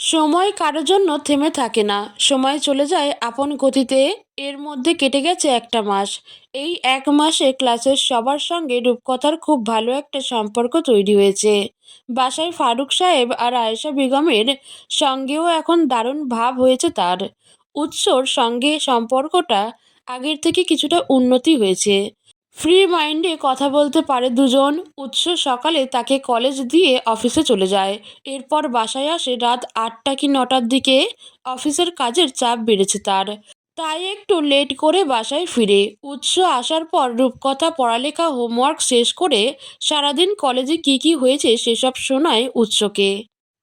সময় কারোর জন্য থেমে থাকে না। সময় চলে যায় আপন গতিতে। এর মধ্যে কেটে গেছে একটা মাস। এই এক মাসে ক্লাসের সবার সঙ্গে রূপকথার খুব ভালো একটা সম্পর্ক তৈরি হয়েছে। বাসায় ফারুক সাহেব আর আয়েশা বেগমের সঙ্গেও এখন দারুণ ভাব হয়েছে তার। উৎসর সঙ্গে সম্পর্কটা আগের থেকে কিছুটা উন্নতি হয়েছে। ফ্রি মাইন্ডে কথা বলতে পারে দুজন। উৎস সকালে তাকে কলেজ দিয়ে অফিসে চলে যায়। এরপর বাসায় আসে রাত ৮টা কি ৯টার দিকে। অফিসের কাজের চাপ বেড়েছে তার, তাই একটু লেট করে বাসায় ফিরে। উৎস আসার পর রূপকথা পড়ালেখা হোমওয়ার্ক শেষ করে সারাদিন কলেজে কি কি হয়েছে সেসব শোনায় উৎসকে।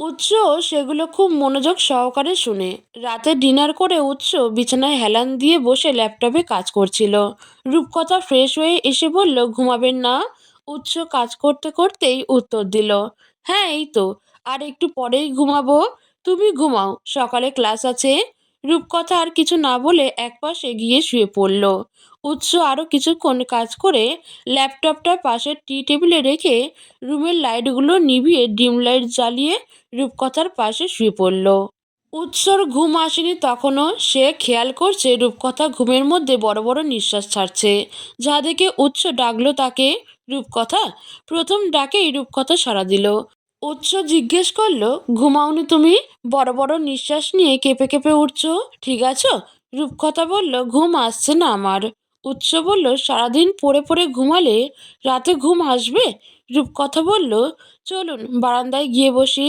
উৎস সেগুলো খুব মনোযোগ সহকারে শুনে। রাতে ডিনার করে উৎস বিছানায় হেলান দিয়ে বসে ল্যাপটপে কাজ করছিল। রূপকথা ফ্রেশ হয়ে এসে বলল, ঘুমাবেন না? উৎস কাজ করতে করতেই উত্তর দিল, হ্যাঁ এই তো, আর একটু পরেই ঘুমাবো। তুমি ঘুমাও, সকালে ক্লাস আছে। রূপকথা আর কিছু না বলে একপাশে গিয়ে শুয়ে পড়ল। উৎস আরও কিছুক্ষণ কাজ করে ল্যাপটপটা পাশের টি টেবিলে রেখে রুমের লাইটগুলো নিভিয়ে ডিম লাইট জ্বালিয়ে রূপকথার পাশে শুয়ে পড়ল। উৎসর ঘুম আসেনি তখনও। সে খেয়াল করছে রূপকথা ঘুমের মধ্যে বড় বড় নিঃশ্বাস ছাড়ছে। যা দেখে উৎস ডাকলো তাকে, রূপকথা। প্রথম ডাকেই রূপকথা সাড়া দিল। উৎস জিজ্ঞেস করলো, ঘুমাওনি তুমি? বড় বড় নিঃশ্বাস নিয়ে কেঁপে কেঁপে উঠছো, ঠিক আছো? রূপকথা বলল, ঘুম আসছে না আমার। উৎস বলল, সারাদিন পড়ে পড়ে ঘুমালে রাতে ঘুম আসবে? রূপকথা বলল, চলুন বারান্দায় গিয়ে বসি।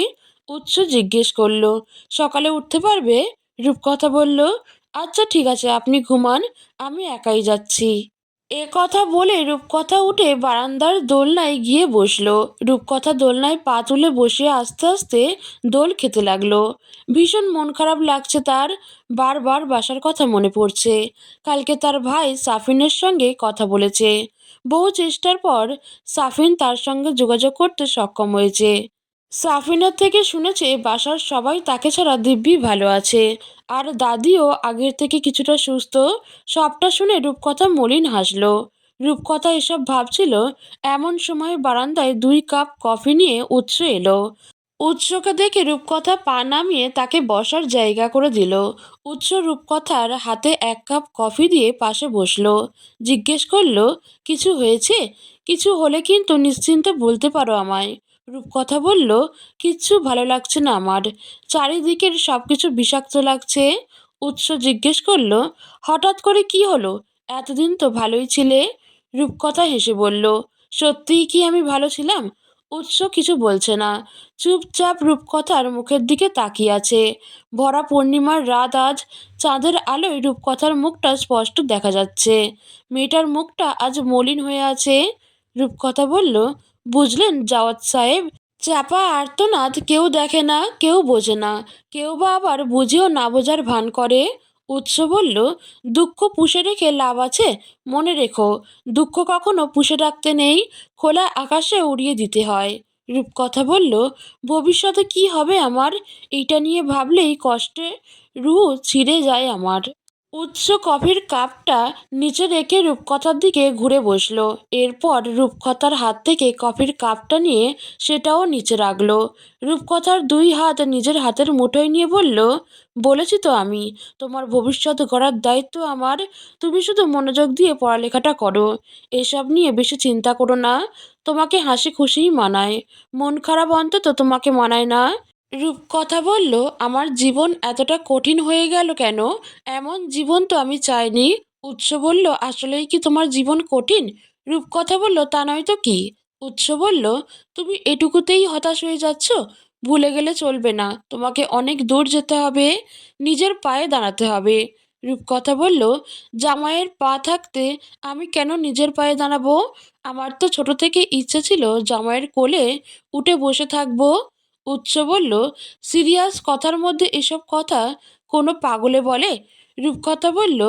উৎস জিজ্ঞেস করলো, সকালে উঠতে পারবে? রূপকথা বলল, আচ্ছা ঠিক আছে, আপনি ঘুমান, আমি একাই যাচ্ছি। এ কথা বলে রূপকথা উঠে বারান্দার দোলনায় গিয়ে বসলো। রূপকথা দোলনায় পা তুলে বসে আস্তে আস্তে দোল খেতে লাগলো। ভীষণ মন খারাপ লাগছে তার। বারবার বাসার কথা মনে পড়ছে। কালকে তার ভাই সাফিনের সঙ্গে কথা বলেছে। বহু চেষ্টার পর সাফিন তার সঙ্গে যোগাযোগ করতে সক্ষম হয়েছে। সাফিনার থেকে শুনেছে বাসার সবাই তাকে ছাড়া দিব্যি ভালো আছে, আর দাদিও আগের থেকে কিছুটা সুস্থ। সবটা শুনে রূপকথা মলিন হাসলো। রূপকথা এসব ভাবছিল, এমন সময় বারান্দায় 2 কাপ কফি নিয়ে উৎস এলো। উৎসকে দেখে রূপকথা পা নামিয়ে তাকে বসার জায়গা করে দিল। উৎস রূপকথার হাতে 1 কাপ কফি দিয়ে পাশে বসলো। জিজ্ঞেস করলো, কিছু হয়েছে? কিছু হলে কিন্তু নিশ্চিন্তে বলতে পারো আমায়। রূপকথা বলল, কিচ্ছু ভালো লাগছে না আমার। চারিদিকের সবকিছু বিষাক্ত লাগছে। উৎস জিজ্ঞেস করলো, হঠাৎ করে কি হলো? এতদিন তো ভালোই ছিলে। রূপকথা হেসে বলল, সত্যিই কি আমি ভালো ছিলাম? উৎস কিছু বলছে না, চুপচাপ রূপকথার মুখের দিকে তাকিয়ে আছে। ভরা পূর্ণিমার রাত আজ। চাঁদের আলোয় রূপকথার মুখটা স্পষ্ট দেখা যাচ্ছে। মেয়েটার মুখটা আজ মলিন হয়ে আছে। রূপকথা বলল, বুঝলেন জাওয়াত সাহেব, চাপা আর্তনাদ কেউ দেখে না, কেউ বোঝে না, কেউ বা আবার বুঝেও না বোঝার ভান করে। উৎস বলল, দুঃখ পুষে রেখে লাভ আছে? মনে রেখো, দুঃখ কখনো পুষে রাখতে নেই, খোলা আকাশে উড়িয়ে দিতে হয়। রূপকথা বলল, ভবিষ্যতে কি হবে আমার, এইটা নিয়ে ভাবলেই কষ্টে রুহ ছিঁড়ে যায় আমার। উৎস কফির কাপটা নিচে রেখে রূপকথার দিকে ঘুরে বসলো। এরপর রূপকথার হাত থেকে কফির কাপটা নিয়ে সেটাও নিচে রাখলো। রূপকথার 2 হাত নিজের হাতের মুঠোয় নিয়ে বলল, বলেছি তো আমি, তোমার ভবিষ্যৎ গড়ার দায়িত্ব আমার। তুমি শুধু মনোযোগ দিয়ে পড়ালেখাটা করো। এসব নিয়ে বেশি চিন্তা করো না। তোমাকে হাসি খুশিই মানায়, মন খারাপ অন্তত তোমাকে মানায় না। রূপকথা বলল, আমার জীবন এতটা কঠিন হয়ে গেল কেন? এমন জীবন তো আমি চাইনি। উৎস বলল, আসলেই কি তোমার জীবন কঠিন? রূপকথা বলল, তা নয় তো কি। উৎস বলল, তুমি এটুকুতেই হতাশ হয়ে যাচ্ছ? ভুলে গেলে চলবে না, তোমাকে অনেক দূর যেতে হবে, নিজের পায়ে দাঁড়াতে হবে। রূপকথা বলল, জামাইয়ের পা থাকতে আমি কেন নিজের পায়ে দাঁড়াবো? আমার তো ছোট থেকে ইচ্ছে ছিল জামাইয়ের কোলে উঠে বসে থাকবো। উৎস বলল, সিরিয়াস কথার মধ্যে এসব কথা কোনো পাগলে বলে? রূপকথা বলল,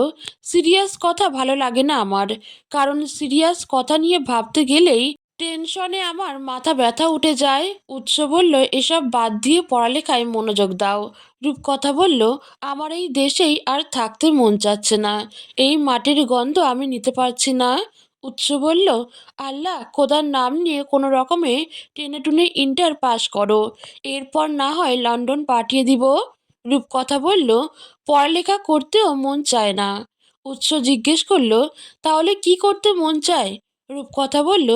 সিরিয়াস কথা ভালো লাগে না আমার, কারণ সিরিয়াস কথা নিয়ে ভাবতে গেলেই টেনশনে আমার মাথা ব্যথা উঠে যায়। উৎস বলল, এসব বাদ দিয়ে পড়ালেখায় মনোযোগ দাও। রূপকথা বলল, আমার এই দেশেই আর থাকতে মন চাচ্ছে না, এই মাটির গন্ধ আমি নিতে পারছি না। উৎস বলল, আল্লাহ খোদার নাম নিয়ে কোনো রকমে টেনে টুনে ইন্টার পাস করো, এরপর না হয় লন্ডন পাঠিয়ে দিব। রূপকথা বলল, পড়ালেখা করতেও মন চায় না। উৎস জিজ্ঞেস করলো, তাহলে কি করতে মন চায়? রূপকথা বলল,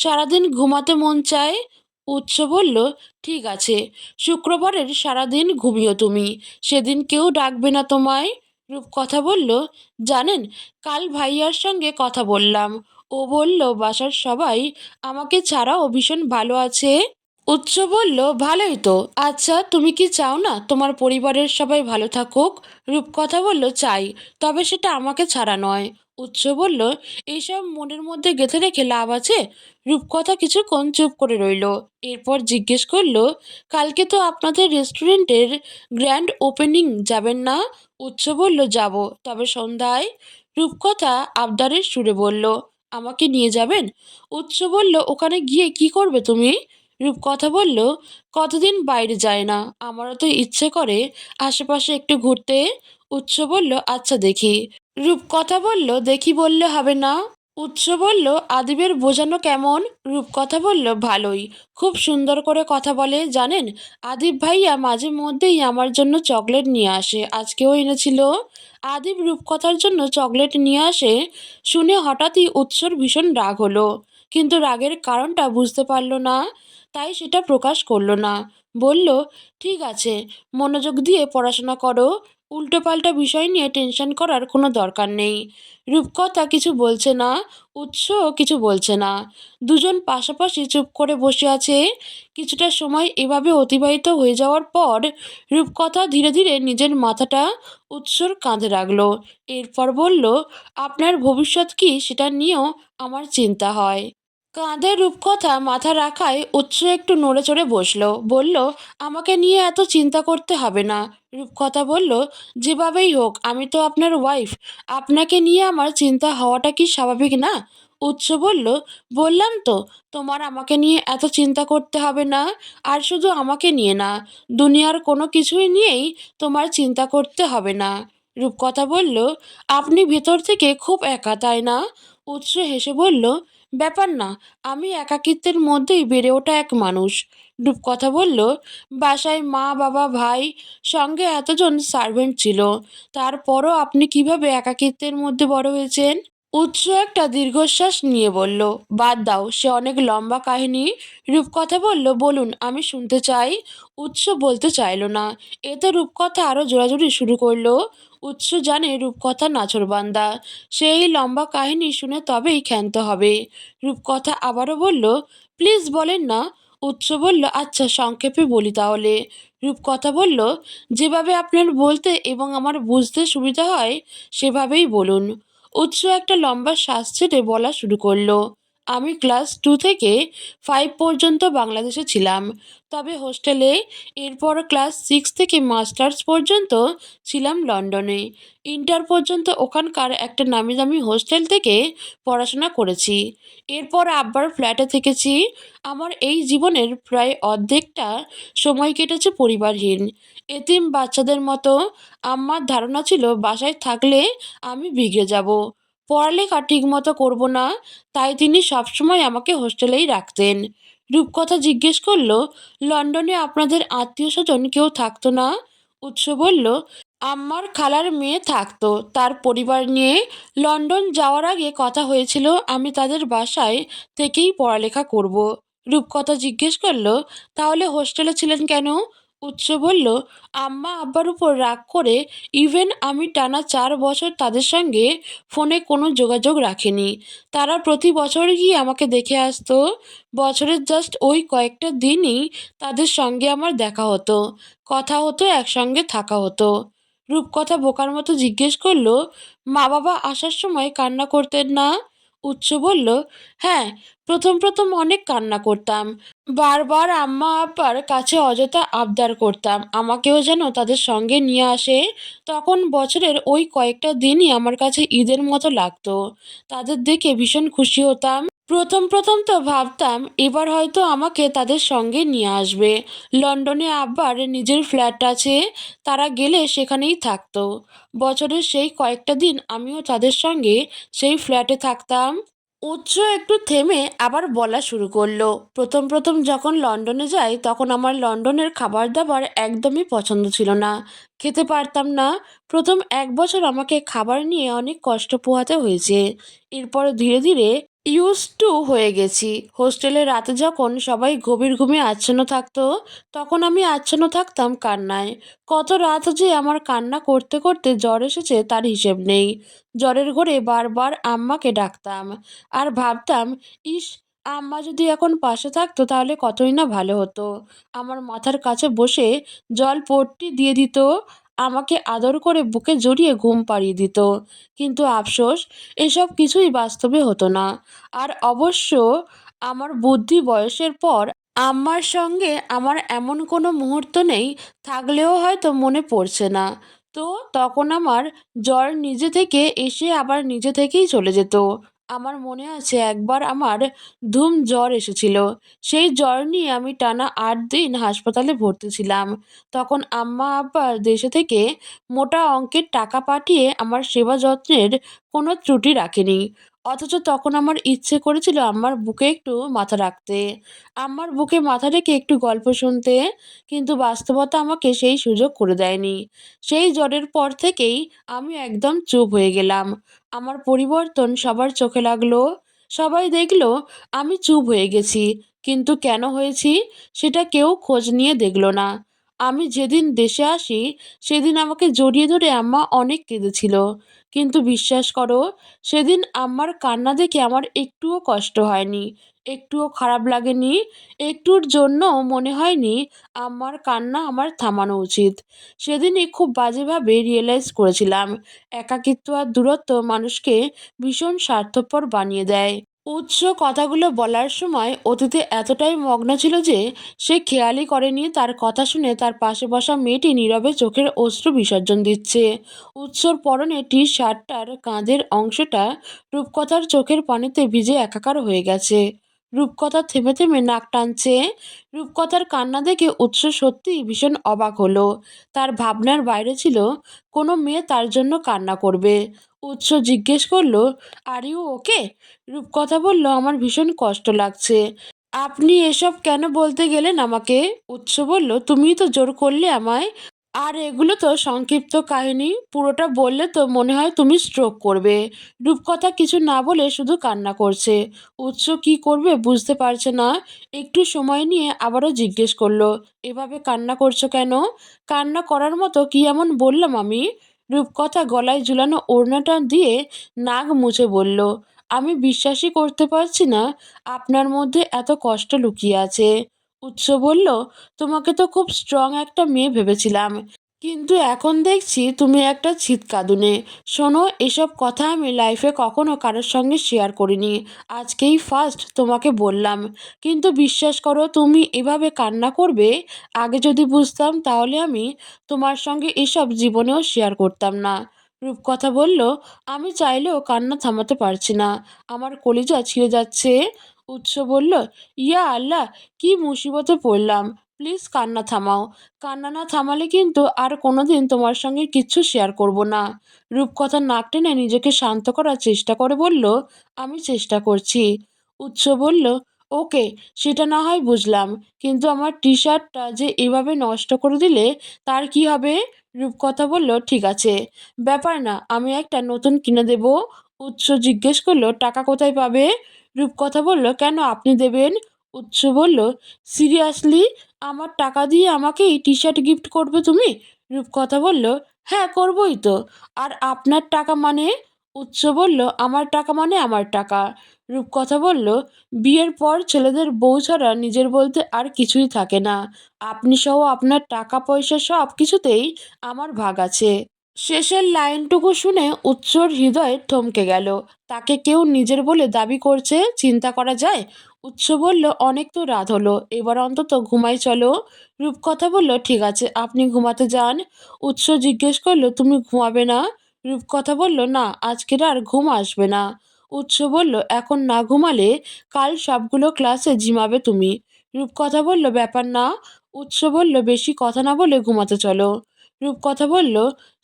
সারাদিন ঘুমাতে মন চায়। উৎস বলল, ঠিক আছে, শুক্রবারের সারাদিন ঘুমিও তুমি, সেদিন কেউ ডাকবে না তোমায়। রূপকথা বলল, জানেন, কাল ভাইয়ার সঙ্গে কথা বললাম, ও বলল বাসার সবাই আমাকে ছাড়াও ভীষণ ভালো আছে। উৎস বলল, ভালোই তো। আচ্ছা, তুমি কি চাও না তোমার পরিবারের সবাই ভালো থাকুক? রূপকথা বলল, চাই, তবে সেটা আমাকে ছাড়া নয়। উৎস বলল, এইসব মনের মধ্যে গেঁথে রেখে লাভ আছে? রূপকথা কিছুক্ষণ চুপ করে রইল, এরপর জিজ্ঞেস করলো, কালকে তো আপনাদের রেস্টুরেন্টের গ্র্যান্ড ওপেনিং যাবেন না? উৎস বলল, যাব, তবে সন্ধ্যায়। রূপকথা আবদারের সুরে বলল, আমাকে নিয়ে যাবেন? উৎস বলল, ওখানে গিয়ে কি করবে তুমি? রূপকথা বলল, কতদিন বাইরে যায় না, আমারও তো ইচ্ছে করে আশেপাশে একটু ঘুরতে। উৎস বলল, আচ্ছা দেখি। রূপকথা বলল, দেখি বললে হবে না। উৎস বলল, আদিবের বোঝানো কেমন? রূপকথা বলল, ভালোই, খুব সুন্দর করে কথা বলে জানেন। আদিব ভাইয়া মাঝে মধ্যেই আমার জন্য চকলেট নিয়ে আসে, আজকেও এনেছিল। আদিব রূপকথার জন্য চকলেট নিয়ে আসে শুনে হঠাৎই উৎসর ভীষণ রাগ হলো, কিন্তু রাগের কারণটা বুঝতে পারল না, তাই সেটা প্রকাশ করলো না। বলল, ঠিক আছে, মনোযোগ দিয়ে পড়াশোনা করো, উল্টোপাল্টা বিষয় নিয়ে টেনশন করার কোনো দরকার নেই। রূপকথা কিছু বলছে না, উৎস কিছু বলছে না, দুজন পাশাপাশি চুপ করে বসে আছে। কিছুটা সময় এভাবে অতিবাহিত হয়ে যাওয়ার পর রূপকথা ধীরে ধীরে নিজের মাথাটা উৎসর কাঁধে রাখলো, এরপর বলল, আপনার ভবিষ্যৎ কি সেটা নিয়েও আমার চিন্তা হয়। কাঁধে রূপকথা মাথা রাখায় উৎস একটু নড়ে চড়ে বসলো, বলল, আমাকে নিয়ে এত চিন্তা করতে হবে না। রূপকথা বলল, যেভাবেই হোক আমি তো আপনার ওয়াইফ, আপনাকে নিয়ে আমার চিন্তা হওয়াটা কি স্বাভাবিক না? উৎস বলল, বললাম তো, তোমার আমাকে নিয়ে এত চিন্তা করতে হবে না। আর শুধু আমাকে নিয়ে না, দুনিয়ার কোনো কিছুই নিয়েই তোমার চিন্তা করতে হবে না। রূপকথা বলল, আপনি ভেতর থেকে খুব একা, তাই না? উৎস হেসে বলল, ব্যাপার না, আমি একাকিত্বের মধ্যেই বেড়ে ওঠা এক মানুষ। রূপকথা বলল, বাসায় মা বাবা ভাই সঙ্গে এতজন সার্ভেন্ট ছিল, তারপরও আপনি কিভাবে একাকিত্বের মধ্যে বড় হয়েছেন? উৎস একটা দীর্ঘশ্বাস নিয়ে বলল, বাদ দাও, সে অনেক লম্বা কাহিনী। রূপকথা বলল, বলুন, আমি শুনতে চাই। উৎস বলতে চাইল না, এতে রূপকথা আরও জোরাজুরি শুরু করলো। উৎস জানে রূপকথা নাছোড়বান্দা, সেই লম্বা কাহিনী শুনে তবেই ক্ষান্ত হবে। রূপকথা আবারও বলল, প্লিজ বলেন না। উৎস বলল, আচ্ছা সংক্ষেপে বলি তাহলে। রূপকথা বলল, যেভাবে আপনার বলতে এবং আমার বুঝতে সুবিধা হয় সেভাবেই বলুন। উৎস একটা লম্বা শ্বাস ছেড়ে বলা শুরু করলো, আমি ক্লাস 2 থেকে 5 পর্যন্ত বাংলাদেশে ছিলাম, তবে হোস্টেলে। এরপর ক্লাস 6 থেকে মাস্টার্স পর্যন্ত ছিলাম লন্ডনে। ইন্টার পর্যন্ত ওখানকার একটা নামি দামি হোস্টেল থেকে পড়াশোনা করেছি। এরপর আব্বার ফ্ল্যাটে থেকেছি। আমার এই জীবনের প্রায় অর্ধেকটা সময় কেটেছে পরিবারহীন, এতিম বাচ্চাদের মতো। আম্মার ধারণা ছিল বাসায় থাকলে আমি বিগড়ে যাব, পড়ালেখা ঠিকমতো করব না, তাই তিনি সবসময় আমাকে হোস্টেলেই রাখতেন। রূপকথা জিজ্ঞেস করলো, লন্ডনে আপনাদের আত্মীয় স্বজন কেউ থাকতো না? উৎস বলল, আম্মার খালার মেয়ে থাকতো, তার পরিবার নিয়ে। লন্ডন যাওয়ার আগে কথা হয়েছিল আমি তাদের বাসায় থেকেই পড়ালেখা করব। রূপকথা জিজ্ঞেস করলো, তাহলে হোস্টেলে ছিলেন কেন? উৎস বলল, আম্মা আব্বার উপর রাগ করে ইভেন আমি টানা 4 বছর তাদের সঙ্গে ফোনে কোনো যোগাযোগ রাখিনি। তারা প্রতি বছর গিয়ে আমাকে দেখে আসতো, বছরের জাস্ট ওই কয়েকটা দিনই তাদের সঙ্গে আমার দেখা হতো, কথা হতো, একসঙ্গে থাকা হতো। রূপকথা বোকার মতো জিজ্ঞেস করলো, মা বাবা আসার সময় কান্না করতেন না? উৎস বলল, হ্যাঁ, প্রথম প্রথম অনেক কান্না করতাম, বারবার আম্মা আব্বার কাছে অযথা আবদার করতাম আমাকেও যেন তাদের সঙ্গে নিয়ে আসে। তখন বছরের ওই কয়েকটা দিনই আমার কাছে ঈদের মতো লাগতো, তাদের দেখে ভীষণ খুশি হতাম। প্রথম প্রথম তো ভাবতাম এবার হয়তো আমাকে তাদের সঙ্গে নিয়ে আসবে। লন্ডনে আব্বার নিজের ফ্ল্যাট আছে, তারা গেলে সেখানেই থাকতো। বছরের সেই কয়েকটা দিন আমিও তাদের সঙ্গে সেই ফ্ল্যাটে থাকতাম। উৎস একটু থেমে আবার বলা শুরু করলো, প্রথম প্রথম যখন লন্ডনে যাই তখন আমার লন্ডনের খাবার দাবার একদমই পছন্দ ছিল না, খেতে পারতাম না। প্রথম 1 বছর আমাকে খাবার নিয়ে অনেক কষ্ট পোহাতে হয়েছে। এরপর ধীরে ধীরে ইউজ টু হয়ে গেছি। হোস্টেলে রাতে যখন সবাই গভীর ঘুমে আচ্ছন্ন থাকতো, তখন আমি আচ্ছন্ন থাকতাম কান্নায়। কত রাত যে আমার কান্না করতে করতে জ্বর এসেছে তার হিসেব নেই। জ্বরের ঘোরে বারবার আম্মাকে ডাকতাম আর ভাবতাম, ইস, আম্মা যদি এখন পাশে থাকতো তাহলে কতই না ভালো হতো। আমার মাথার কাছে বসে জলপট্টি দিয়ে দিত, আমাকে আদর করে বুকে জড়িয়ে ঘুম পাড়িয়ে দিত। কিন্তু আফসোস, এসব কিছুই বাস্তবে হতো না। আর অবশ্য আমার বুদ্ধি বয়সের পর আম্মার সঙ্গে আমার এমন কোনো মুহূর্ত নেই, থাকলেও হয়তো মনে পড়ছে না। তো তখন আমার জ্বর নিজে থেকে এসে আবার নিজে থেকেই চলে যেত। আমার মনে আছে একবার আমার ধুম জ্বর এসেছিল। সেই জ্বর নিয়ে আমি টানা 8 দিন হাসপাতালে ভর্তি ছিলাম। তখন আম্মা আব্বা দেশে থেকে মোটা অঙ্কের টাকা পাঠিয়ে আমার সেবা যত্নের কোনো ত্রুটি রাখেনি। অথচ তখন আমার ইচ্ছে করেছিল আম্মার বুকে একটু মাথা রাখতে, আম্মার বুকে মাথা রেখে একটু গল্প শুনতে। কিন্তু বাস্তবতা আমাকে সেই সুযোগ করে দেয়নি। সেই জ্বরের পর থেকেই আমি একদম চুপ হয়ে গেলাম। আমার পরিবর্তন সবার চোখে লাগলো। সবাই দেখলো আমি চুপ হয়ে গেছি। কিন্তু কেন হয়েছি সেটা কেউ খোঁজ নিয়ে দেখলো না। আমি যেদিন দেশে আসি সেদিন আমাকে জড়িয়ে ধরে আম্মা অনেক কেঁদেছিল। কিন্তু বিশ্বাস করো, সেদিন আম্মার কান্না দেখে আমার একটুও কষ্ট হয়নি, একটুও খারাপ লাগেনি, একটুর জন্য মনে হয়নি আম্মার কান্না আমার থামানো উচিত। সেদিনই খুব বাজেভাবে রিয়েলাইজ করেছিলাম, একাকিত্ব আর দূরত্ব মানুষকে ভীষণ স্বার্থপর বানিয়ে দেয়। উৎস কথাগুলো বলার সময় অতীতে এতটাই মগ্ন ছিল যে সে খেয়ালই করেনি তার কথা শুনে তার পাশে বসা মেয়েটি নীরবে চোখের অশ্রু বিসর্জন দিচ্ছে। উৎসর পরনে টি শার্টটার কাঁধের অংশটা রূপকথার চোখের পানিতে ভিজে একাকার হয়ে গেছে। রূপকথা থেমে থেমে নাক টানছে। রূপকথার কান্না দেখে উৎস সত্যিই ভীষণ অবাক হলো। তার ভাবনার বাইরে ছিল কোনো মেয়ে তার জন্য কান্না করবে। উৎস জিজ্ঞেস করলো, আর ইউ ওকে? রূপকথা বলল, আমার ভীষণ কষ্ট লাগছে। আপনি এসব কেন বলতে গেলেন আমাকে? উৎস বলল, তুমিই তো জোর করলে আমায়। আর এগুলো তো সংক্ষিপ্ত কাহিনী, পুরোটা বললে তো মনে হয় তুমি স্ট্রোক করবে। রূপকথা কিছু না বলে শুধু কান্না করছে। উৎস কি করবে বুঝতে পারছে না। একটু সময় নিয়ে আবারও জিজ্ঞেস করলো, এভাবে কান্না করছো কেন? কান্না করার মতো কি এমন বললাম আমি? রূপকথা গলায় ঝুলানো ওড়নাটা দিয়ে নাক মুছে বলল, আমি বিশ্বাসই করতে পারছি না আপনার মধ্যে এত কষ্ট লুকিয়ে আছে। উৎস বলল, তোমাকে তো খুব স্ট্রং একটা মেয়ে ভেবেছিলাম, কিন্তু এখন দেখছি তুমি একটা ছিটকাঁদুনে। শোনো, এসব কথা আমি লাইফে কখনো কারোর সঙ্গে শেয়ার করিনি, আজকেই ফার্স্ট তোমাকে বললাম। কিন্তু বিশ্বাস করো, তুমি এভাবে কান্না করবে, আগে যদি বুঝতাম তাহলে আমি তোমার সঙ্গে এসব জীবনেও শেয়ার করতাম না। রূপকথা বলল, আমি চাইলেও কান্না থামাতে পারছি না, আমার কলিজা ছিঁড়ে যাচ্ছে। উৎস বলল, ইয়া আল্লাহ, কি মুসিবতে পড়লাম, প্লিজ কান্না থামাও। কান্না না থামালে কিন্তু আর কোনোদিন তোমার সঙ্গে কিচ্ছু শেয়ার করব না। রূপকথা নাক টেনে নিজেকে শান্ত করার চেষ্টা করে বলল, আমি চেষ্টা করছি। উৎস বলল, ওকে, সেটা না হয় বুঝলাম, কিন্তু আমার টি শার্টটা যে এভাবে নষ্ট করে দিলে তার কি হবে? রূপকথা বলল, ঠিক আছে, ব্যাপার না, আমি একটা নতুন কিনে দেব। উৎস জিজ্ঞেস করলো, টাকা কোথায় পাবে? রূপকথা বলল, কেন, আপনি দেবেন? উৎস বলল, সিরিয়াসলি, আমার টাকা দিয়ে আমাকে এই টি শার্ট গিফট করবে তুমি? রূপকথা বলল, হ্যাঁ, করবই তো। আর আপনার টাকা মানে? উৎস বলল, আমার টাকা মানে আমার টাকা। রূপকথা বলল, বিয়ের পর ছেলেদের বউ ছাড়া নিজের বলতে আর কিছুই থাকে না। আপনি সহ আপনার টাকা পয়সা সব কিছুতেই আমার ভাগ আছে। শেষের লাইনটুকু শুনে উৎসর হৃদয় থমকে গেল। তাকে কেউ নিজের বলে দাবি করছে, চিন্তা করা যায়। উৎস বলল, অনেক তো রাত হলো, এবার অন্তত ঘুমাই চলো। রূপকথা বলল, ঠিক আছে, আপনি ঘুমাতে যান। উৎস জিজ্ঞেস করলো, তুমি ঘুমাবে না? রূপকথা বলল, না, আজকের আর ঘুম আসবে না। উৎস বলল, এখন না ঘুমালে কাল সবগুলো ক্লাসে ঝিমাবে তুমি। রূপকথা বলল, ব্যাপার না। উৎস বলল, বেশি কথা না বলে ঘুমাতে চলো। রূপকথা বলল,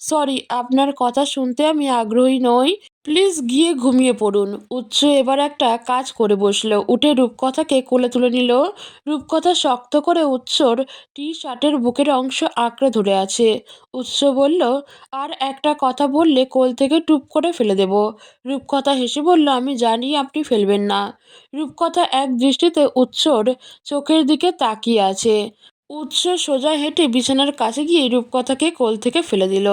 সরি, আপনার কথা শুনতে আমি আগ্রহী নই, প্লিজ গিয়ে ঘুমিয়ে পড়ুন। উৎস এবার একটা কাজ করে বসলো, উঠে রূপকথাকে কোলে তুলে নিল। রূপকথা শক্ত করে উৎসর টি শার্টের বুকের অংশ আঁকড়ে ধরে আছে। উৎস বলল, আর একটা কথা বললে কোল থেকে টুপ করে ফেলে দেব। রূপকথা হেসে বলল, আমি জানি আপনি ফেলবেন না। রূপকথা এক দৃষ্টিতে উৎসর চোখের দিকে তাকিয়ে আছে। উৎস সোজা হেঁটে বিছানার কাছে গিয়ে রূপকথাকে কোল থেকে ফেলে দিল।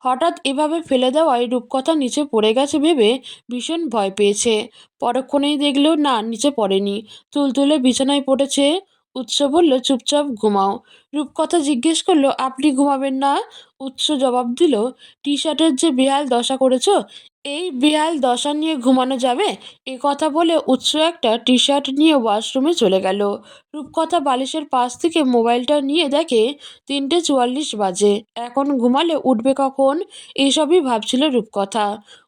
হঠাৎ এভাবে ফেলে দেওয়ায় রূপকথা নিচে পড়ে গেছে ভেবে ভীষণ ভয় পেয়েছে। পরক্ষণেই দেখলেও না, নিচে পড়েনি, তুলতুলে বিছানায় পড়েছে। উৎস বলল, চুপচাপ ঘুমাও। রূপকথা জিজ্ঞেস করলো, আপনি ঘুমাবেন না? উৎস জবাব দিল, টি শার্টের যে বেহাল দশা করেছো, এই বেহাল দশা নিয়ে ঘুমানো যাবে? এ কথা বলে উৎস একটা টি শার্ট নিয়ে ওয়াশরুমে চলে গেল। রূপকথা বালিশের পাশ থেকে মোবাইলটা নিয়ে দেখে 3:44 বাজে। এখন ঘুমালে উঠবে কখন? এসবই ভাবছিল রূপকথা।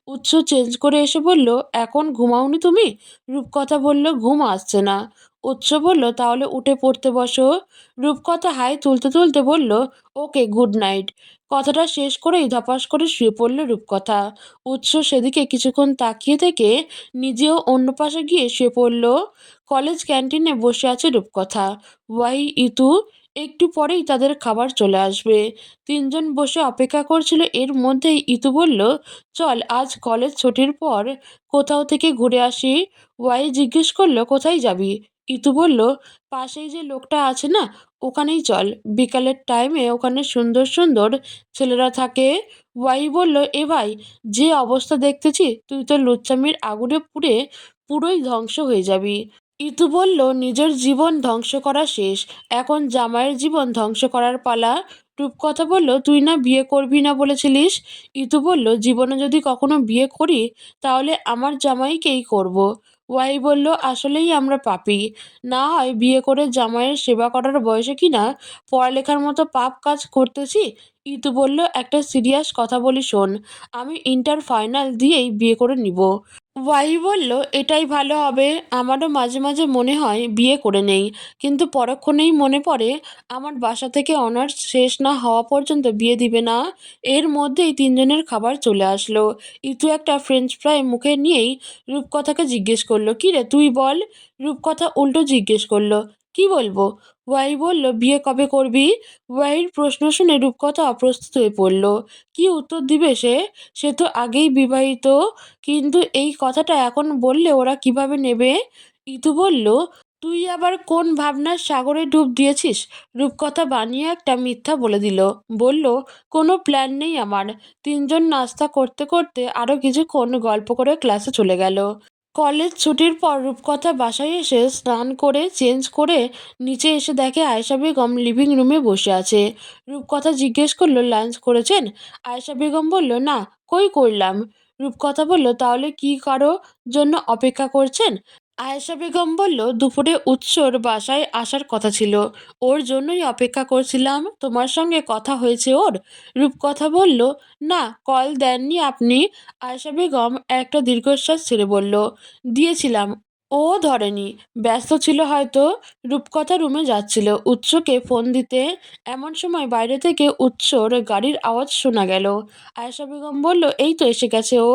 উৎস চেঞ্জ করে এসে বলল, এখন ঘুমাওনি তুমি? রূপকথা বলল, ঘুম আসছে না। উৎস বলল, তাহলে উঠে পড়তে বসো। রূপকথা হাই তুলতে তুলতে বলল, ওকে, গুড নাইট। কথাটা শেষ করেই ধপাস করে শুয়ে পড়ল রূপকথা। উৎস সেদিকে কিছুক্ষণ তাকিয়ে থেকে নিজেও অন্য পাশে গিয়ে শুয়ে পড়ল। কলেজ ক্যান্টিনে বসে আছে রূপকথা, ওয়াহি, ইতু। একটু পরেই তাদের খাবার চলে আসবে। তিনজন বসে অপেক্ষা করছিল। এর মধ্যেই ইতু বলল, চল, আজ কলেজ ছুটির পর কোথাও থেকে ঘুরে আসি। ওয়াহি জিজ্ঞেস করলো, কোথায় যাবি? ইতু বলল, পাশেই যে লোকটা আছে না, ওখানেই চল। বিকালের টাইমে ওখানে সুন্দর সুন্দর ছেলেরা থাকে। ওয়াহি বলল, এ ভাই, যে অবস্থা দেখতেছি, তুই তো লুচ্চামির আগুনে পুড়ে পুরোই ধ্বংস হয়ে যাবি। ইতু বলল, নিজের জীবন ধ্বংস করা শেষ, এখন জামাইয়ের জীবন ধ্বংস করার পালা। রূপকথা বলল, তুই না বিয়ে করবি না বলেছিলিস? ইতু বলল, জীবনে যদি কখনো বিয়ে করি তাহলে আমার জামাইকেই করব। ওয়াই বলল, আসলেই আমরা পাপী, না হয় বিয়ে করে জামাইয়ের সেবা করার বয়সে কিনা পড়ালেখার মতো পাপ কাজ করতেছি। ইতু বলল, একটা সিরিয়াস কথা বলি শোন, আমি ইন্টার ফাইনাল দিয়েই বিয়ে করে নিব। ওয়াহি বলল, এটাই ভালো হবে। আমারও মাঝে মাঝে মনে হয় বিয়ে করে নেই, কিন্তু পরক্ষণেই মনে পড়ে আমার বাসা থেকে অনার্স শেষ না হওয়া পর্যন্ত বিয়ে দিবে না। এর মধ্যেই তিনজনের খাবার চলে আসলো। ইতু একটা ফ্রেঞ্চ ফ্রাই মুখে নিয়েই রূপকথাকে জিজ্ঞেস করলো, কী রে, তুই বল। রূপকথা উল্টো জিজ্ঞেস করলো, কি বলবো? ওয়াহি বলল, বিয়ে কবে করবি? ওয়াহির প্রশ্ন শুনে রূপকথা অপ্রস্তুত হয়ে পড়ল। কি উত্তর দিবে সে? সে তো আগেই বিবাহিত, কিন্তু এই কথাটা এখন বললে ওরা কিভাবে নেবে? ইতু বলল, তুই আবার কোন ভাবনার সাগরে ডুব দিয়েছিস? রূপকথা বানিয়ে একটা মিথ্যা বলে দিল। বলল, কোনো প্ল্যান নেই আমার। তিনজন নাস্তা করতে করতে আরও কিছুক্ষণ গল্প করে ক্লাসে চলে গেল। কলেজ ছুটির পর রূপকথা বাসায় এসে স্নান করে চেঞ্জ করে নিচে এসে দেখে আয়েশা বেগম লিভিং রুমে বসে আছে। রূপকথা জিজ্ঞেস করলো, লাঞ্চ করেছেন? আয়েশা বেগম বলল, না, কই করলাম। রূপকথা বলল, তাহলে কি কারো জন্য অপেক্ষা করছেন? আয়েশা বেগম বলল, দুপুরে উৎসর বাসায় আসার কথা ছিল, ওর জন্যই অপেক্ষা করছিলাম। তোমার সঙ্গে কথা হয়েছে ওর? রূপকথা বলল, না, কল দেননি আপনি? আয়েশা বেগম একটা দীর্ঘশ্বাস ছেড়ে বলল, দিয়েছিলাম, ও ধরেনি, ব্যস্ত ছিল হয়তো। রূপকথা রুমে যাচ্ছিল উৎসকে ফোন দিতে, এমন সময় বাইরে থেকে উৎসর গাড়ির আওয়াজ শোনা গেল। আয়েশা বেগম বলল, এই তো এসে গেছে ও।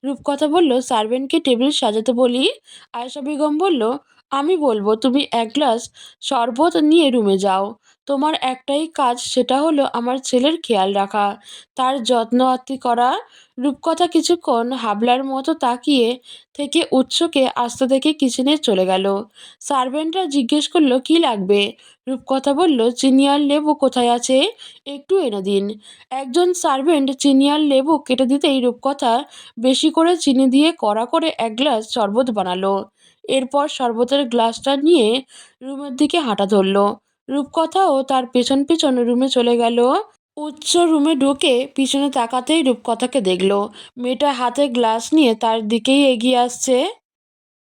রূপকথা বলল, সার্ভেন্টকে টেবিল সাজাতে বলি। আয়েশা বেগম বলল, আমি বলবো তুমি এক গ্লাস শরবত নিয়ে রুমে যাও। তোমার একটাই কাজ, সেটা হলো আমার ছেলের খেয়াল রাখা, তার যত্ন আত্তি করা। রূপকথা কিছুক্ষণ হাবলার মতো তাকিয়ে থেকে উৎসকে আসতে দেখে কিচেনে চলে গেল। সার্ভেন্টরা জিজ্ঞেস করলো, কি লাগবে? রূপকথা বলল, চিনি আর লেবু কোথায় আছে, একটু এনে দিন। একজন সার্ভেন্ট চিনি আর লেবু কেটে দিতেই রূপকথা বেশি করে চিনি দিয়ে কড়া করে এক গ্লাস শরবত বানালো। এরপর শরবতের গ্লাসটা নিয়ে রুমের দিকে হাঁটা ধরল। রূপকথাও তার পেছন পেছন রুমে চলে গেল। উৎস রুমে ঢুকে পিছনে তাকাতেই রূপকথাকে দেখল। মেয়েটা হাতে গ্লাস নিয়ে তার দিকেই এগিয়ে আসছে।